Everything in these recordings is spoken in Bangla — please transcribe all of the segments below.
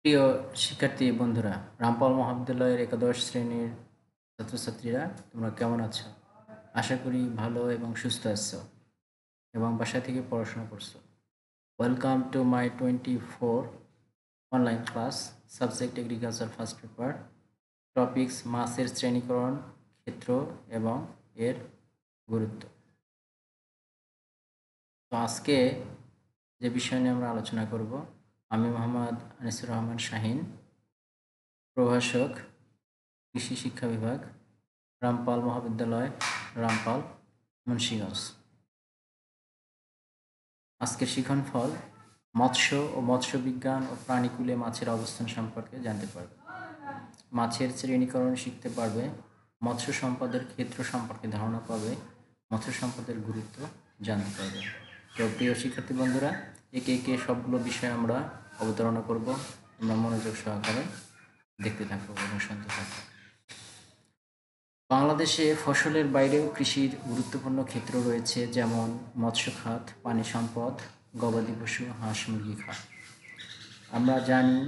প্রিয় শিক্ষার্থী বন্ধুরা, রামপাল মহাবিদ্যালয়ের একাদশ শ্রেণীর ছাত্রছাত্রীরা তোমরা কেমন আছো? আশা করি ভালো এবং সুস্থ আছো এবং বাসা থেকে পড়াশোনা করছো। Welcome to my 24 online class, subject agriculture first paper, topics মাছের শ্রেণীকরণ, ক্ষেত্র এবং এর গুরুত্ব। তো আজকে যে বিষয় নিয়ে আমরা আলোচনা করব, আমি মোহাম্মদ আনিসুর রহমান শাহিন, প্রভাষক, কৃষি শিক্ষা বিভাগ, রামপাল মহাবিদ্যালয়, রামপাল, মুন্সিগঞ্জ। আজকের শিখন ফল মৎস্য ও মৎস্য বিজ্ঞান ও প্রাণীকুলে মাছের অবস্থান সম্পর্কে জানতে পারবে। মাছের শ্রেণীকরণ শিখতে পারবে, মৎস্য সম্পদের ক্ষেত্র সম্পর্কে ধারণা পাবে, মৎস্য সম্পদের গুরুত্ব জানতে পারবে। তো প্রিয় শিক্ষার্থী বন্ধুরা, একে একে সবগুলো বিষয় আমরা অবতারণা করব। আমরা মনোযোগ সহকারে দেখতে থাকবো এবং শুনতে থাকবো। বাংলাদেশে ফসলের বাইরেও কৃষির গুরুত্বপূর্ণ ক্ষেত্র রয়েছে, যেমন মৎস্য খাত, পানি সম্পদ, গবাদি পশু, হাঁস মুরগি খাত। আমরা জানি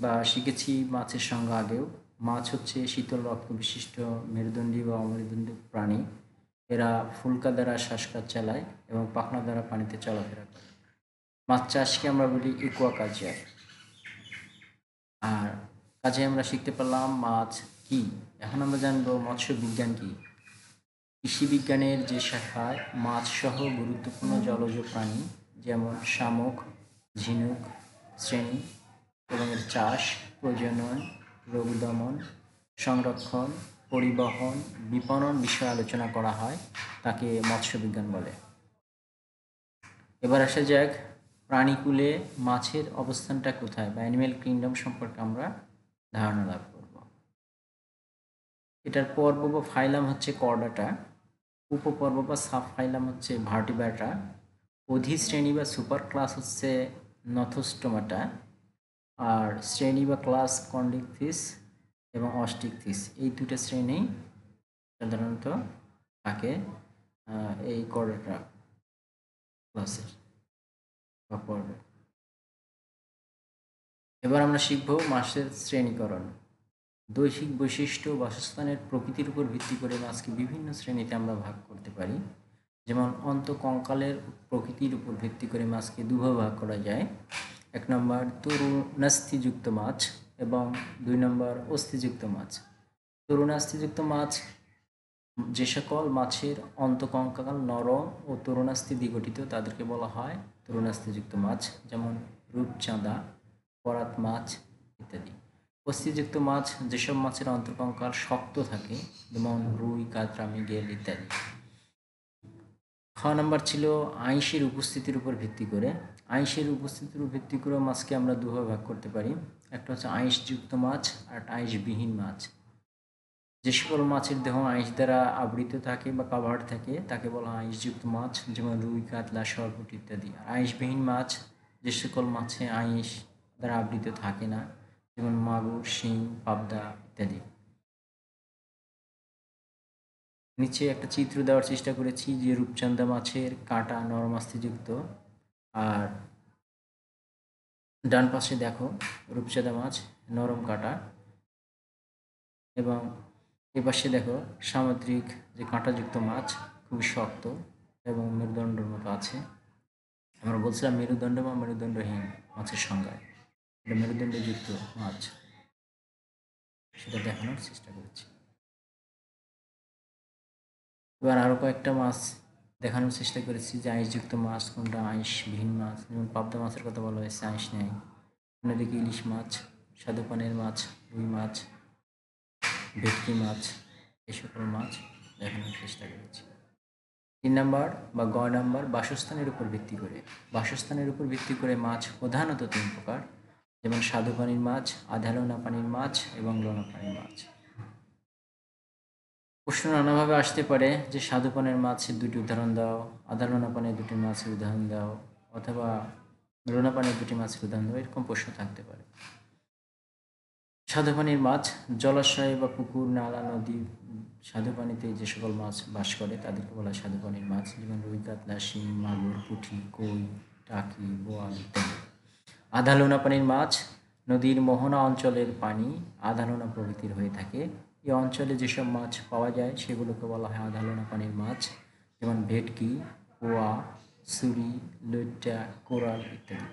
বা শিখেছি মাছের সংজ্ঞা আগেও। মাছ হচ্ছে শীতল রক্ত বিশিষ্ট মেরুদণ্ডী বা অমেরুদণ্ডী প্রাণী। এরা ফুলকা দ্বারা শ্বাসকাজ চালায় এবং পাখনা দ্বারা পানিতে চলাফেরা করে। মাছ চাষকে আমরা বলি একুয়াকালচার। আর কাজে আমরা শিখতে পারলাম মাছ কি। এখন আমরা জানবো মৎস্য বিজ্ঞান কি। কৃষি বিজ্ঞানের যে শাখায় মাছ সহ গুরুত্বপূর্ণ জলজ প্রাণী যেমন শামুক, ঝিনুক শ্রেণী এবং এর চাষ, প্রজনন, রোগ দমন, সংরক্ষণ, পরিবহন, বিপণন বিষয়ে আলোচনা করা হয়, তাকে মৎস্য বিজ্ঞান বলে। এবার আসা যাক প্রাণীকুলে মাছের অবস্থানটা কোথায় বা অ্যানিম্যাল কিংডম সম্পর্কে আমরা ধারণা লাভ করব। এটার পর্ব বা ফাইলাম হচ্ছে কর্ডাটা, উপপর্ব বা সাব ফাইলাম হচ্ছে ভার্টিব্রাটা, অধিশ্রেণী বা সুপার ক্লাস হচ্ছে নথোস্টোমাটা, আর শ্রেণী বা ক্লাস কন্ডিকথিস এবং অস্টিকথিস। এই দুটো শ্রেণী সাধারণত থাকে এই কর্ডাটা ক্লাসের বা পর্বে। এবার আমরা শিখব মাছের শ্রেণীকরণ। দৈহিক বৈশিষ্ট্য, বাসস্থানের প্রকৃতির উপর ভিত্তি করে মাছকে বিভিন্ন শ্রেণীতে আমরা ভাগ করতে পারি। যেমন অন্তঃকঙ্কালের প্রকৃতির উপর ভিত্তি করে মাছকে দুভাবে ভাগ করা যায়। 1 নম্বর তরুণাস্থিযুক্ত মাছ এবং 2 নম্বর অস্থিযুক্ত মাছ। তরুণাস্থিযুক্ত মাছ যে সকল মাছের অন্তঃকঙ্কাল নরম ও তরুণাস্থি দ্বিগঠিত, তাদেরকে বলা হয় তরুণাস্থিযুক্ত মাছ, যেমন রূপচাঁদা, করাত মাছ ইত্যাদি। অস্থিযুক্ত মাছ যেসব মাছের অন্তঃকঙ্কাল শক্ত থাকে, যেমন রুই, কাতলা, মৃগেল ইত্যাদি। খ নম্বর ছিল আঁইশের উপস্থিতির উপর ভিত্তি করে। আঁইশের উপস্থিতির উপর ভিত্তি করে মাছকে আমরা দুভাবে ভাগ করতে পারি। একটা হচ্ছে আঁইশযুক্ত মাছ আর আঁইশবিহীন মাছ। যে সকল মাছের দেহ আঁইশ দ্বারা আবৃত থাকে বা কাভার্ড থাকে তাকে বলা হয় আঁইশযুক্ত মাছ, যেমন রুই, কাতলা, সরপুঁটি ইত্যাদি। আর আঁইশবিহীন মাছ যে সকল মাছে আঁইশ দ্বারা আবৃত থাকে না, যেমন মাগুর, শিং, পাবদা ইত্যাদি। নিচে একটা চিত্র দেওয়ার চেষ্টা করেছি যে রূপচাঁদা মাছের কাঁটা নরম আস্থিযুক্ত, আর ডান পাশে দেখো রূপচাঁদা মাছ নরম কাঁটা, এবং এপাশে দেখো সামুদ্রিক যে কাঁটাযুক্ত মাছ খুবই শক্ত এবং মেরুদণ্ডের মতো আছে। আমরা বলছিলাম মেরুদণ্ড বা মেরুদণ্ডহীন মাছের সংজ্ঞায়, এটা মেরুদণ্ডযুক্ত মাছ, সেটা দেখানোর চেষ্টা করেছি। এবার আরও কয়েকটা মাছ দেখানোর চেষ্টা করেছি যে আঁইশযুক্ত মাছ কোনটা, আঁইশবিহীন মাছ, যেমন পাবদা মাছের কথা বলা হয়েছে আঁইশ নেই। অন্যদিকে ইলিশ মাছ, স্বাদুপানির মাছ, রুই মাছ, ভেটকি মাছ, এই সকল মাছ দেখানোর চেষ্টা করেছি। 3 নম্বর বা গ নম্বর বাসস্থানের উপর ভিত্তি করে। বাসস্থানের উপর ভিত্তি করে মাছ প্রধানত 3 প্রকার, যেমন স্বাদুপানির মাছ, আধা লোনা পানির মাছ এবং লোনা পানির মাছ। প্রশ্ন নানাভাবে আসতে পারে যে স্বাদুপানির মাছের 2টি উদাহরণ দাও, আধা লোনা পানির 2টি মাছের উদাহরণ দাও, অথবা লোনা পানির 2টি মাছের উদাহরণ দাও, এরকম প্রশ্ন থাকতে পারে। স্বাদুপানির মাছ জলাশয় বা পুকুর, নালা, নদী, স্বাদুপানিতে যে সকল মাছ বাস করে তাদেরকে বলা হয় স্বাদুপানির মাছ, যেমন রুই, কাতলা, শিং, মাগুর, পুঁটি, কই, টাকি, বোয়াল ইত্যাদি। আধা লোনা পানির মাছ নদীর মোহনা অঞ্চলের পানি আধা লোনা প্রকৃতির হয়ে থাকে। এই অঞ্চলে যেসব মাছ পাওয়া যায় সেগুলোকে বলা হয় আধা লোনা পানির মাছ, যেমন ভেটকি, পোয়া, সুরি, লইট্টা, কোরাল ইত্যাদি।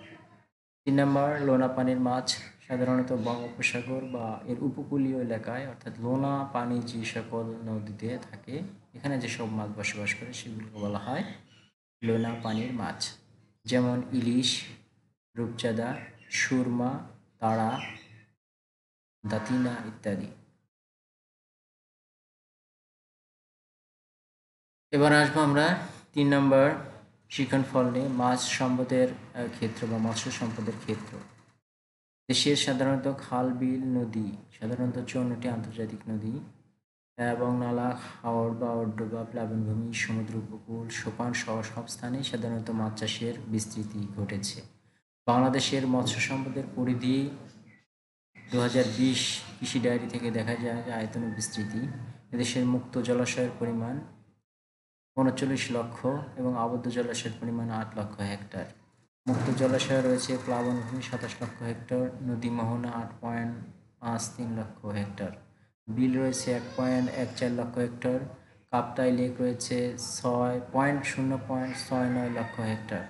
3 নম্বর, লোনা পানির মাছ সাধারণত বঙ্গোপসাগর বা এর উপকূলীয় এলাকায় অর্থাৎ লোনা পানি যে সকল নদীতে থাকে এখানে যেসব মাছ বসবাস করে সেগুলোকে বলা হয় লোনা পানির মাছ, যেমন ইলিশ, রূপচাঁদা, সুরমা, তাড়া, দাতিনা ইত্যাদি। এবার আসবো আমরা 3 নম্বর শিক্ষণফল নিয়ে, মাছ সম্পদের ক্ষেত্র বা মৎস্য সম্পদের ক্ষেত্র। দেশের সাধারণত খাল, বিল, নদী, সাধারণত 54টি আন্তর্জাতিক নদী এবং নালা, হাওর বা অড্ডবা, প্লাবনভূমি, সমুদ্র উপকূল, সোপান সহ সব স্থানেই সাধারণত মাছ চাষের বিস্তৃতি ঘটেছে। বাংলাদেশের মৎস্য সম্পদের পরিধি 2020 কৃষি ডায়েরি থেকে দেখা যায় যে আয়তন ও বিস্তৃতি। এদেশের মুক্ত জলাশয়ের পরিমাণ 39 লক্ষ এবং আবদ্ধ জলাশয়ের পরিমাণ 8 লক্ষ হেক্টর। মুক্ত জলাশয় রয়েছে প্লাবনভূমি 27 লক্ষ হেক্টর, নদী মোহনা 8.53 লক্ষ হেক্টর, বিল রয়েছে 1.14 লক্ষ হেক্টর, কাপ্তাই লেক রয়েছে 0.69 লক্ষ হেক্টর।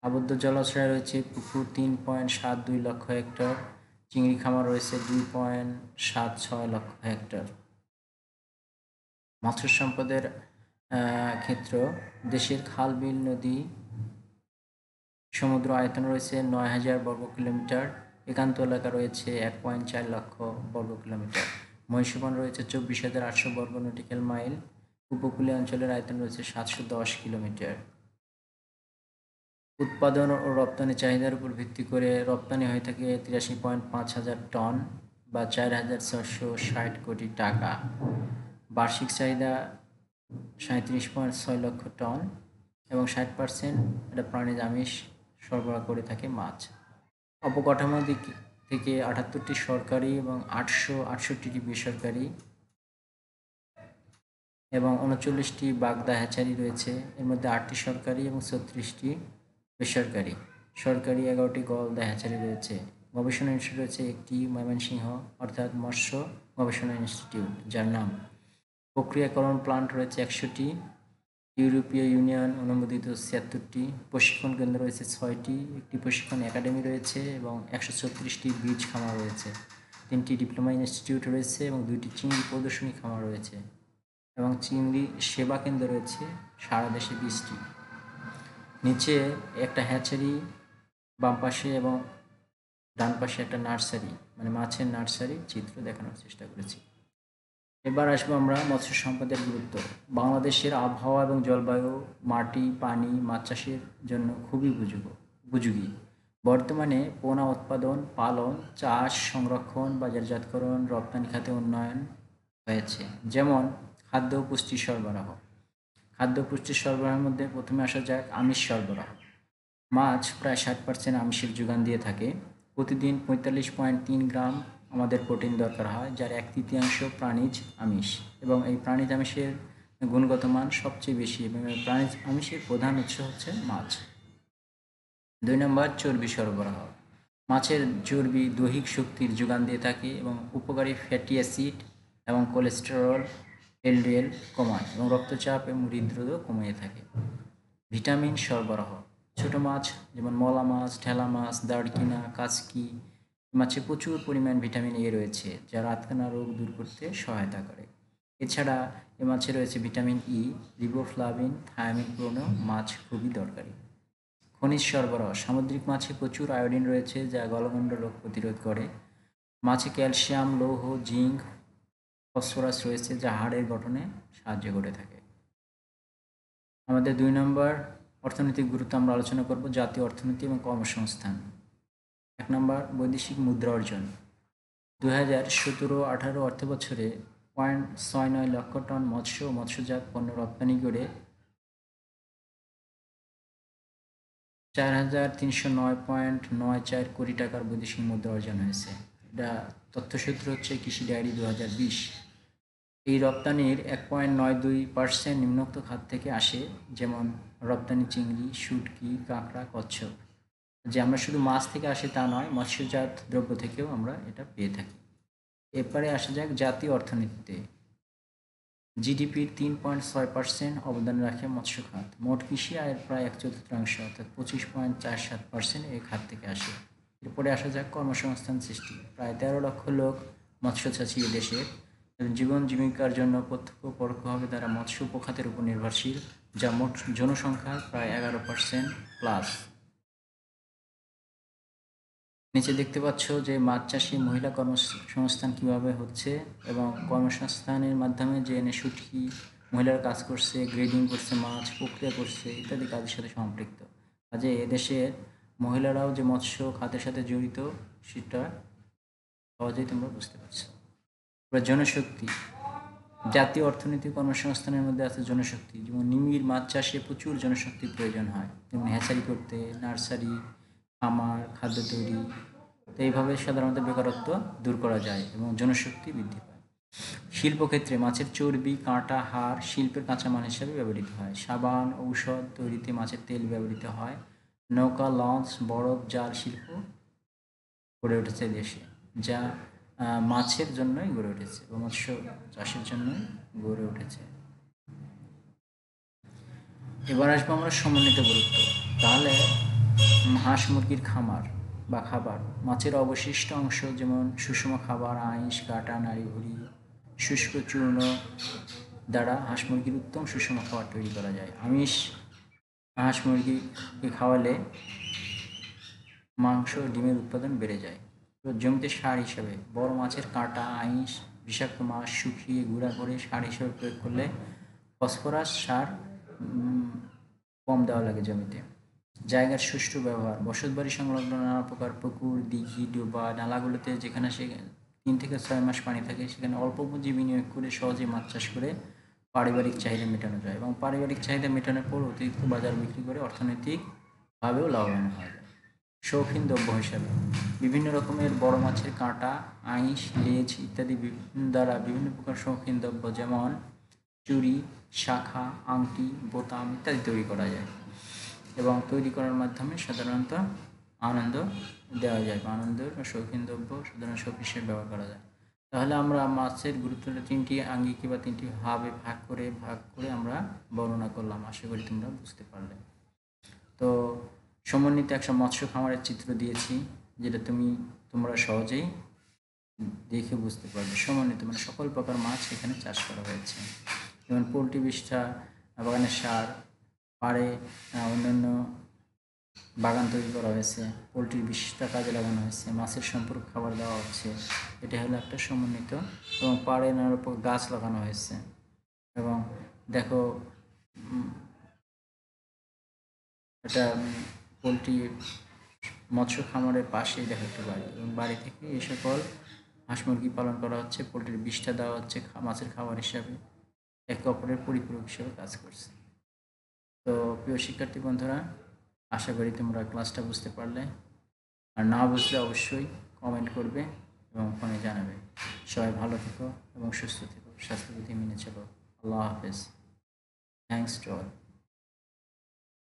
আবদ্ধ জলাশয় রয়েছে পুকুর 3.72 লক্ষ হেক্টর, চিংড়ি খামার রয়েছে 2.76 লক্ষ হেক্টর। মৎস্য সম্পদের ক্ষেত্র, দেশের খাল, বিল, নদী, সমুদ্র আয়তন রয়েছে 9,000 বর্গ কিলোমিটার, একান্ত এলাকা রয়েছে 1.4 লক্ষ বর্গ কিলোমিটার, মহীসোপান রয়েছে 24,800 বর্গ নটিক্যাল মাইল, উপকূলীয় অঞ্চলের আয়তন রয়েছে 710 কিলোমিটার। উৎপাদন ও রপ্তানি চাহিদার উপর ভিত্তি করে রপ্তানি হয়ে থাকে 83.5 হাজার টন বা 4,660 কোটি টাকা। বার্ষিক চাহিদা 37.6 লক্ষ টন এবং 60% এটা প্রাণীজ আমিষ সরবরাহ করে থাকে মাছ। অবকাঠামো দিক থেকে 78টি সরকারি এবং 868টি বেসরকারি এবং 39টি বাগদা হ্যাচারি রয়েছে। এর মধ্যে 8টি সরকারি এবং 36টি বেসরকারি। সরকারি 11টি গলদা হ্যাচারি রয়েছে। গবেষণা ইনস্টিটিউট রয়েছে একটি, ময়মনসিংহ অর্থাৎ মৎস্য গবেষণা ইনস্টিটিউট, যার নাম। প্রক্রিয়াকরণ প্লান্ট রয়েছে 100টি, ইউরোপীয় ইউনিয়ন অনুমোদিত 76টি, প্রশিক্ষণ কেন্দ্র রয়েছে 6টি, একটি প্রশিক্ষণ একাডেমি রয়েছে এবং 136টি বীজ খামার রয়েছে, 3টি ডিপ্লোমা ইনস্টিটিউট রয়েছে এবং 2টি চিংড়ি প্রদর্শনী খামার রয়েছে এবং চিংড়ি সেবা কেন্দ্র রয়েছে সারা দেশে 20টি। নিচে একটা হ্যাচারি বাম পাশে এবং ডান পাশে একটা নার্সারি, মানে মাছের নার্সারি চিত্র দেখানোর চেষ্টা করেছি। এবার আসবো আমরা মৎস্য সম্পদের গুরুত্ব। বাংলাদেশের আবহাওয়া এবং জলবায়ু, মাটি, পানি মাছ চাষের জন্য খুবই উপযোগী। বর্তমানে পোনা উৎপাদন, পালন, চাষ, সংরক্ষণ, বাজারজাতকরণ, রপ্তানি খাতে উন্নয়ন হয়েছে, যেমন খাদ্য ও পুষ্টি সরবরাহ। খাদ্য পুষ্টি সরবরাহের মধ্যে প্রথমে আসা যাক আমিষ সরবরাহ। মাছ প্রায় 60% আমিষের যোগান দিয়ে থাকে। প্রতিদিন 45.3 গ্রাম আমাদের প্রোটিন দরকার হয়, যার 1/3 প্রাণীজ আমিষ, এবং এই প্রাণীজ আমিষের গুণগত মান সবচেয়ে বেশি এবং এই প্রাণীজ আমিষের প্রধান উৎস হচ্ছে মাছ। 2 নম্বর, চর্বি সরবরাহ। মাছের চর্বি দৈহিক শক্তির যোগান দিয়ে থাকে এবং উপকারী ফ্যাটি অ্যাসিড এবং কোলেস্টেরল, এলডিএল কমায় এবং রক্তচাপ এবং হৃদরোগও কমিয়ে থাকে। ভিটামিন সরবরাহ। ছোট মাছ যেমন মলা মাছ, ঢেলা মাছ, দাড়কিনা, কাচকি মাছে প্রচুর পরিমাণ ভিটামিন এ রয়েছে, যা রাতকানা রোগ দূর করতে সহায়তা করে। এছাড়া এ মাছে রয়েছে ভিটামিন ই, রিবোফ্লাভিন, থায়ামিন প্রোনো মাছ খুবই দরকারি। খনিজ সরবরাহ। সামুদ্রিক মাছে প্রচুর আয়োডিন রয়েছে, যা গলগণ্ড রোগ প্রতিরোধ করে। মাছে ক্যালসিয়াম, লৌহ, জিঙ্ক, ফসফরাস রয়েছে, যা হাড়ের গঠনে সাহায্য করে থাকে। আমাদের 2 নম্বর অর্থনৈতিক গুরুত্ব আমরা আলোচনা করব জাতীয় অর্থনীতি এবং কর্মসংস্থান। 1 নম্বর, বৈদেশিক মুদ্রা অর্জন। 2017-18 অর্থ বছরে 0.69 লক্ষ টন মৎস্য ও মৎস্যজাত পণ্য রপ্তানি করে 4,309.94 কোটি টাকার বৈদেশিক মুদ্রা অর্জন হয়েছে। এটা তথ্যসূত্র হচ্ছে কৃষি ডায়েরি 2020। এই রপ্তানির 1.92% নিম্নোক্ত খাত থেকে আসে, যেমন রপ্তানি চিংড়ি, শুটকি, কাঁকড়া, কচ্ছপ। যে আমরা শুধু মাছ থেকে আসে তা নয়, মৎস্যজাত দ্রব্য থেকেও আমরা এটা পেয়ে থাকি। এরপরে আসা যাক জাতীয় অর্থনীতিতে। জিডিপির 3.6% অবদান রাখে মৎস্য খাত। মোট কৃষি আয়ের প্রায় 1/4 অর্থাৎ 25.47% এই খাত থেকে আসে। এরপরে আসা যাক কর্মসংস্থান সৃষ্টি। প্রায় 13 লক্ষ লোক মৎস্যচাষী দেশের জীবন জীবিকার জন্য প্রত্যক্ষ পরোক্ষভাবে তারা মৎস্য উপখাতের উপর নির্ভরশীল, যা মোট জনসংখ্যার প্রায় 11% প্লাস। নিচে দেখতে পাচ্ছ যে মাছ চাষে মহিলা কর্মসংস্থান কীভাবে হচ্ছে এবং কর্মসংস্থানের মাধ্যমে যে নেশুটকি মহিলারা কাজ করছে, গ্রেডিং করছে, মাছ প্রক্রিয়া করছে ইত্যাদি কাজের সাথে সম্পৃক্ত। কাজে এদেশের মহিলারাও যে মৎস্য খাতের সাথে জড়িত সেটা সহজেই তোমরা বুঝতে পারছো। এবার জনশক্তি। জাতীয় অর্থনীতি কর্মসংস্থানের মধ্যে আছে জনশক্তি। যেমন নিবিড় মাছ চাষে প্রচুর জনশক্তির প্রয়োজন হয়, যেমন হ্যাচারি করতে, নার্সারি, খামার, খাদ্য তৈরি। তো এইভাবে সাধারণত বেকারত্ব দূর করা যায় এবং জনশক্তি বৃদ্ধি পায়। শিল্পক্ষেত্রে মাছের চর্বি, কাঁটা, হাড় শিল্পের কাঁচামাল হিসেবে ব্যবহৃত হয়। সাবান, ঔষধ তৈরিতে মাছের তেল ব্যবহৃত হয়। নৌকা, লঞ্চ, বরফ জাল শিল্প গড়ে উঠেছে দেশে, যা মাছের জন্যই গড়ে উঠেছে বা মৎস্য চাষের জন্যই গড়ে উঠেছে। এবার আসবো আমরা সমন্বিত গুরুত্ব। তাহলে হাঁস মুরগির খামার বা খাবার, মাছের অবশিষ্ট অংশ যেমন সুষম খাবার, আঁশ, কাঁটা, নাড়িভুড়ি, শুষ্ক চূর্ণ দ্বারা হাঁস মুরগির উত্তম সুষম খাবার তৈরি করা যায়। আমিষ হাঁস মুরগিকে খাওয়ালে মাংস ডিমের উৎপাদন বেড়ে যায়। জমিতে সার হিসাবে বড় মাছের কাঁটা, আঁশ, বিষাক্ত মাছ শুকিয়ে গুঁড়া করে সার হিসেবে প্রয়োগ করলে ফসফরাস সার কম দেওয়া লাগে জমিতে। জায়গার সুষ্ঠু ব্যবহার, বসতবাড়ি সংলগ্ন নানা প্রকার পুকুর, দিঘি, ডোবা, নালাগুলোতে যেখানে 3 থেকে 6 মাস পানি থাকে সেখানে অল্প পুঁজি বিনিয়োগ করে সহজে মাছ চাষ করে পারিবারিক চাহিদা মেটানো যায় এবং পারিবারিক চাহিদা মেটানোর পর অতিরিক্ত বাজার বিক্রি করে অর্থনৈতিকভাবেও লাভবান হওয়া যায়। শৌখিন দ্রব্য হিসাবে বিভিন্ন রকমের বড় মাছের কাঁটা, আঁশ, লেজ ইত্যাদি দ্বারা বিভিন্ন প্রকার শৌখিন দ্রব্য যেমন চুড়ি, শাঁখা, আংটি, বোতাম ইত্যাদি তৈরি করা যায় এবং তৈরি করার মাধ্যমে সাধারণত আনন্দ দেওয়া যায় বা আনন্দের বা শৌখিন দ্রব্য সাধারণ শৌক হিসেবে ব্যবহার করা যায়। তাহলে আমরা মাছের গুরুত্বটা 3টি আঙ্গিকে বা 3টি ভাবে ভাগ করে আমরা বর্ণনা করলাম। আশা করি তোমরা বুঝতে পারলে। তো সমন্বিত একটা মৎস্য খামারের চিত্র দিয়েছি, যেটা তোমরা সহজেই দেখে বুঝতে পারবে। সমন্বিত মানে সকল প্রকার মাছ এখানে চাষ করা হয়েছে, যেমন পোলট্রি বিষ্ঠা, বাগানের সার, পাড়ে অন্যান্য বাগান তৈরি করা হয়েছে, পোলট্রির বিষ্ঠা কাজে লাগানো হয়েছে, মাছের সম্পূরক খাবার দেওয়া হচ্ছে। এটা হলো একটা সমন্বিত। এবং পাড়ে নানার উপর গাছ লাগানো হয়েছে এবং দেখো এটা পোলট্রি মৎস্য খামারের পাশেই দেখো একটা বাড়ি এবং বাড়ি থেকে এই সকল হাঁস মুরগি পালন করা হচ্ছে, পোলট্রির বিষ্ঠা দেওয়া হচ্ছে মাছের খাবার হিসাবে, একে অপরের পরিপূরক হিসেবে কাজ করছে। তো প্রিয় শিক্ষার্থী বন্ধুরা, আশা করি তোমরা ক্লাসটা বুঝতে পারলে। আর না বুঝলে অবশ্যই কমেন্ট করবে এবং ফোনে জানাবে। সবাই ভালো থেকো এবং সুস্থ থেকো, স্বাস্থ্যবিধি মেনে চলো। আল্লাহ হাফেজ। Thanks to all.